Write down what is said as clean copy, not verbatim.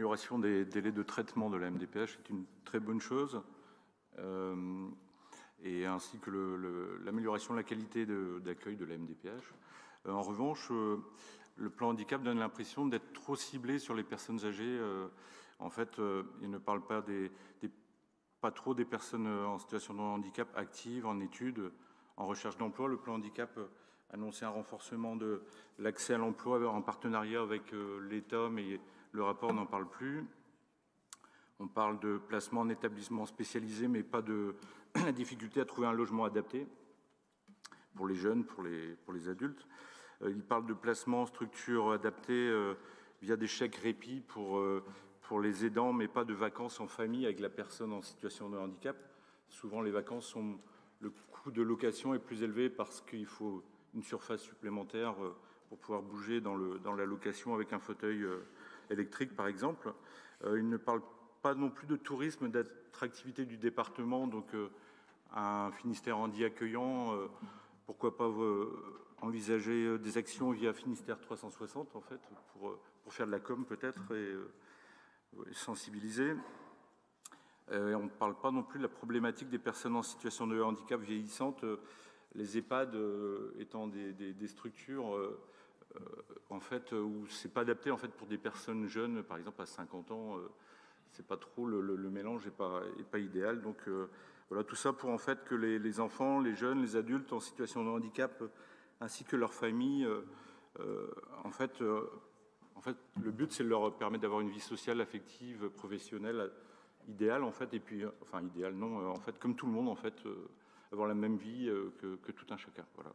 l'amélioration des délais de traitement de la MDPH est une très bonne chose, et ainsi que l'amélioration de la qualité d'accueil de la MDPH. En revanche, le plan handicap donne l'impression d'être trop ciblé sur les personnes âgées. En fait, il ne parle pas trop des personnes en situation de handicap actives, en études, en recherche d'emploi. Le plan handicap annonçait un renforcement de l'accès à l'emploi en partenariat avec l'État, mais le rapport n'en parle plus. On parle de placement en établissement spécialisé, mais pas de la difficulté à trouver un logement adapté pour les jeunes, pour les adultes. Il parle de placement en structure adaptée via des chèques répit pour les aidants, mais pas de vacances en famille avec la personne en situation de handicap. Souvent, les vacances le coût de location est plus élevé parce qu'il faut une surface supplémentaire pour pouvoir bouger dans la location avec un fauteuil électrique, par exemple. Il ne parle pas non plus de tourisme, d'attractivité du département, donc un Finistère handi accueillant. Pourquoi pas envisager des actions via Finistère 360, en fait, pour faire de la com peut-être et sensibiliser. On ne parle pas non plus de la problématique des personnes en situation de handicap vieillissantes. Les EHPAD étant des structures en fait, où c'est pas adapté en fait pour des personnes jeunes, par exemple à 50 ans, c'est pas trop le mélange est pas idéal. Donc voilà, tout ça pour en fait que les enfants, les jeunes, les adultes en situation de handicap, ainsi que leurs familles, en fait, le but c'est de leur permettre d'avoir une vie sociale, affective, professionnelle idéale en fait, et puis enfin idéal non, en fait comme tout le monde en fait, avoir la même vie que tout un chacun. Voilà.